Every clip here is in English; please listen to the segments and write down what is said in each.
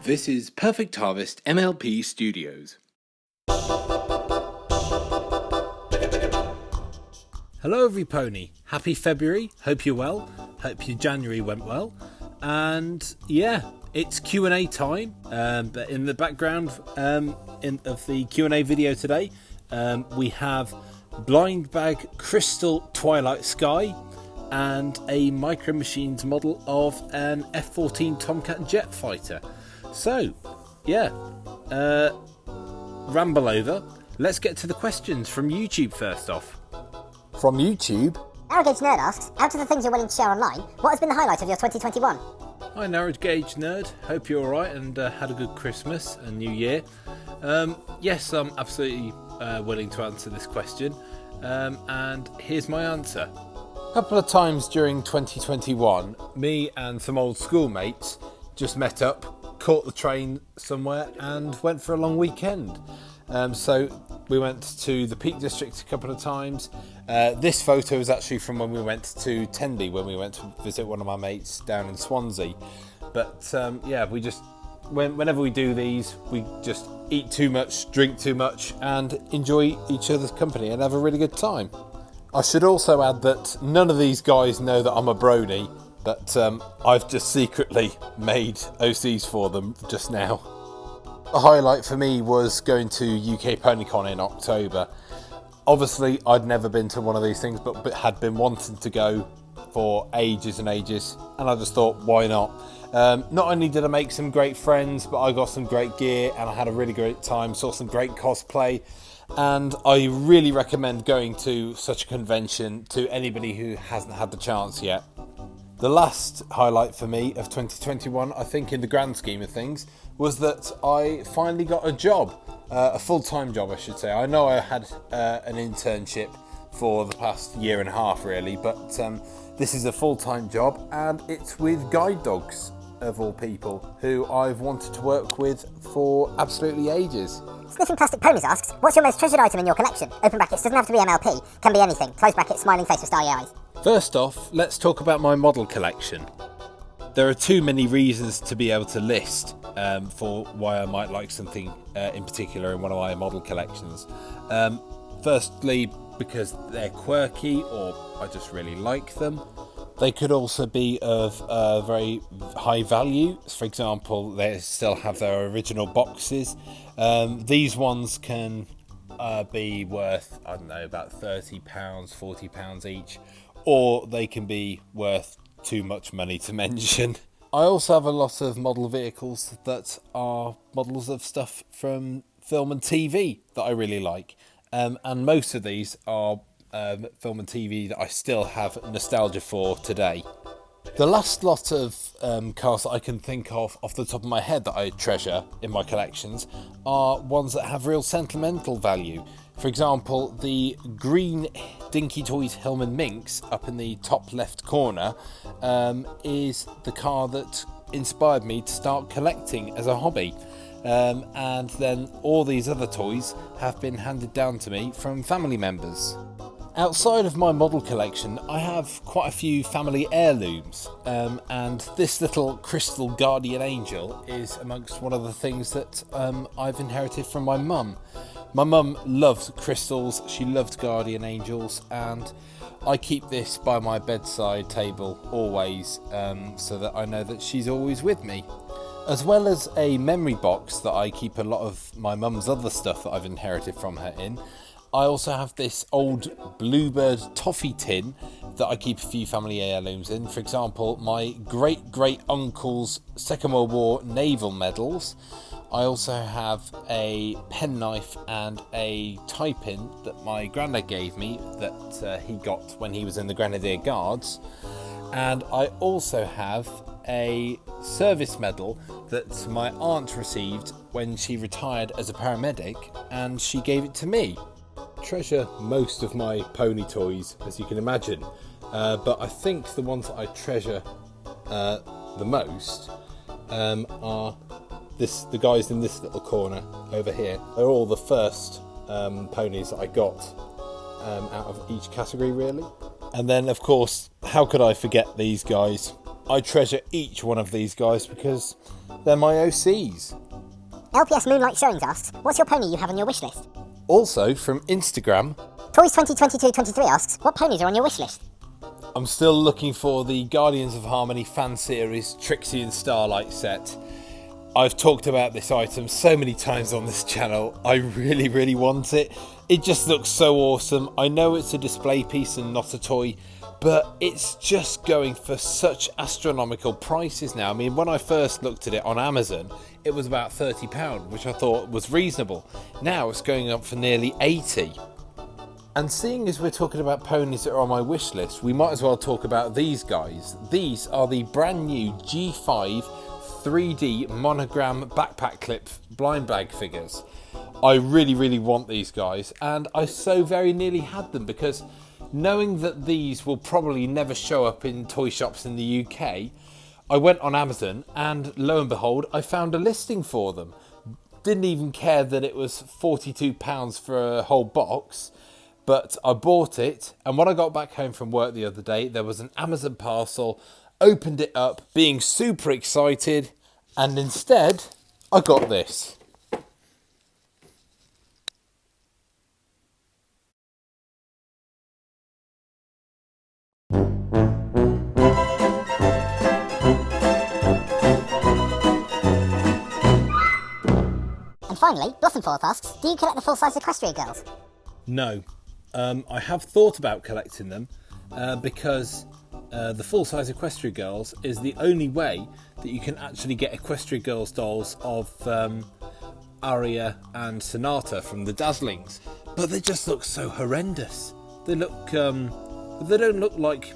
This is Perfect Harvest MLP Studios. Hello everypony, happy February, hope you're well, hope your January went well, and yeah, it's Q&A time, but in the background of the Q&A video today, we have Blind Bag Crystal Twilight Sky and a Micro Machines model of an F-14 Tomcat jet fighter. So, yeah, ramble over, let's get to the questions from YouTube first off. From YouTube, Narrow Gauge Nerd asks, out of the things you're willing to share online, what has been the highlight of your 2021? Hi Narrow Gauge Nerd, hope you're alright and had a good Christmas and New Year. Yes, I'm absolutely willing to answer this question, and here's my answer. A couple of times during 2021, me and some old schoolmates just met up, caught the train somewhere and went for a long weekend. So we went to the Peak District a couple of times. This photo is actually from when we went to Tenby, when we went to visit one of my mates down in Swansea. But yeah, we just, whenever we do these, we just eat too much, drink too much and enjoy each other's company and have a really good time. I should also add that none of these guys know that I'm a brony, but I've just secretly made OCs for them just now. The highlight for me was going to UK PonyCon in October. Obviously, I'd never been to one of these things, but had been wanting to go for ages and ages, and I just thought, why not? Not only did I make some great friends, but I got some great gear, and I had a really great time, saw some great cosplay, and I really recommend going to such a convention to anybody who hasn't had the chance yet. The last highlight for me of 2021, I think in the grand scheme of things, was that I finally got a job, a full-time job I should say. I know I had an internship for the past year and a half really, but this is a full-time job and it's with guide dogs of all people, who I've wanted to work with for absolutely ages. Sniffing Plastic Ponies asks, what's your most treasured item in your collection? Open brackets, doesn't have to be MLP, can be anything. Close brackets, smiling face with starry eyes. First off, let's talk about my model collection. There are too many reasons to be able to list for why I might like something in particular in one of my model collections. Firstly, because they're quirky or I just really like them. They could also be of very high value. For example, they still have their original boxes. These ones can be worth, I don't know, about £30, £40 each, or they can be worth too much money to mention. I also have a lot of model vehicles that are models of stuff from film and TV that I really like, and most of these are film and TV that I still have nostalgia for today. The last lot of cars that I can think of off the top of my head that I treasure in my collections are ones that have real sentimental value. For example, the green Dinky Toys Hillman Minx up in the top left corner is the car that inspired me to start collecting as a hobby. And then all these other toys have been handed down to me from family members. Outside of my model collection, I have quite a few family heirlooms, and this little crystal guardian angel is amongst one of the things that I've inherited from my mum. My mum loved crystals, she loved guardian angels, and I keep this by my bedside table always, so that I know that she's always with me. As well as a memory box that I keep a lot of my mum's other stuff that I've inherited from her in, I also have this old Bluebird toffee tin that I keep a few family heirlooms in. For example, my great uncle's Second World War naval medals. I also have a penknife and a tie pin that my granddad gave me that he got when he was in the Grenadier Guards. And I also have a service medal that my aunt received when she retired as a paramedic, and she gave it to me. Treasure most of my pony toys, as you can imagine, but I think the ones that I treasure the most are the guys in this little corner over here. They're all the first ponies that I got out of each category really. And then of course, how could I forget these guys? I treasure each one of these guys because they're my OCs. LPS Moonlight Showings asks, what's your pony you have on your wish list? Also from Instagram, Toys 2022-23 asks, what ponies are on your wish list? I'm still looking for the Guardians of Harmony fan series Trixie and Starlight set. I've talked about this item so many times on this channel. I really want it. It just looks so awesome. I know it's a display piece and not a toy, but it's just going for such astronomical prices now. I mean, when I first looked at it on Amazon, it was about £30, which I thought was reasonable. Now it's going up for nearly 80. And seeing as we're talking about ponies that are on my wish list, we might as well talk about these guys. These are the brand new G5 3D monogram backpack clip blind bag figures. I really want these guys, and I so very nearly had them because knowing that these will probably never show up in toy shops in the UK, I went on Amazon and lo and behold, I found a listing for them. Didn't even care that it was £42 for a whole box. But I bought it, and when I got back home from work the other day, there was an Amazon parcel, opened it up, being super excited, and instead, I got this. And finally, Blossomforth asks, do you collect the full-size Equestria girls? No. I have thought about collecting them because the full-size Equestria Girls is the only way that you can actually get Equestria Girls dolls of Aria and Sonata from the Dazzlings. But they just look so horrendous. They look, they don't look like,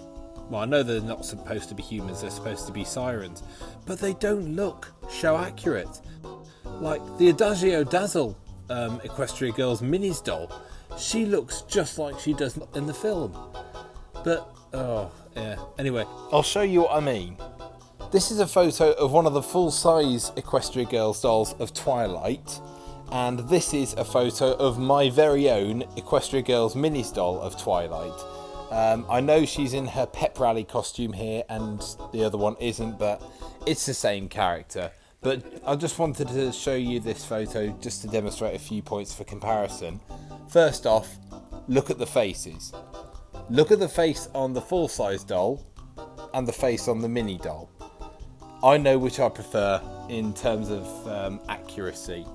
well, I know they're not supposed to be humans, they're supposed to be sirens, but they don't look show accurate. Like the Adagio Dazzle Equestria Girls Minis doll, she looks just like she does in the film. But, oh, yeah. Anyway, I'll show you what I mean. This is a photo of one of the full-size Equestria Girls dolls of Twilight. And this is a photo of my very own Equestria Girls Minis doll of Twilight. I know she's in her pep rally costume here and the other one isn't, but it's the same character. But I just wanted to show you this photo just to demonstrate a few points for comparison. First off, look at the faces. Look at the face on the full-size doll and the face on the mini doll. I know which I prefer in terms of accuracy.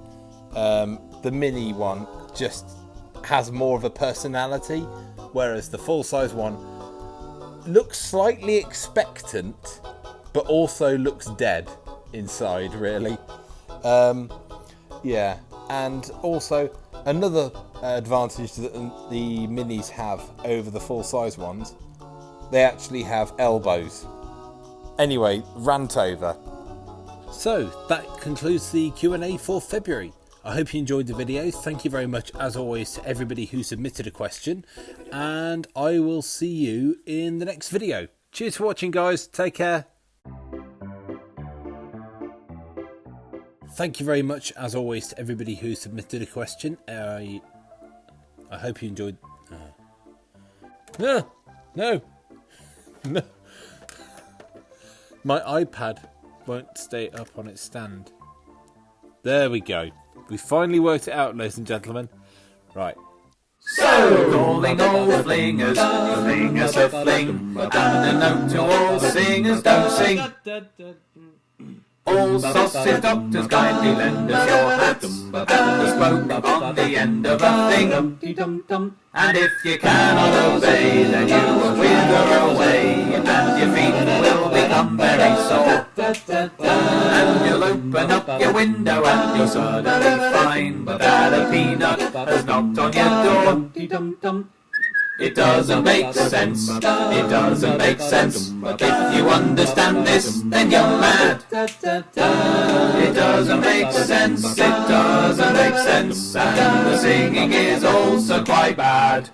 The mini one just has more of a personality, whereas the full-size one looks slightly expectant, but also looks dead inside, really. Yeah, and also another advantage that the minis have over the full-size ones, they actually have elbows. Anyway, rant over. So that concludes the Q&A for February. I hope you enjoyed the video. Thank you very much, as always, to everybody who submitted a question, and I will see you in the next video. Cheers for watching, guys. Take care. Thank you very much, as always, to everybody who submitted a question. I hope you enjoyed. No. My iPad won't stay up on its stand. There we go. We finally worked it out, ladies and gentlemen. Right. So, calling all flingers, fling us a fling, and a note to all singers, don't sing. All sausage doctors, kindly lend us your hats, and a spoke on the end of a thing. And if you cannot obey, then you will wither away, and your feet will become very sore. And you'll open up your window and you'll suddenly find that a peanut has knocked on your door. It doesn't make sense, it doesn't make sense. If you understand this, then you're mad. It doesn't make sense, it doesn't make sense. And the singing is also quite bad.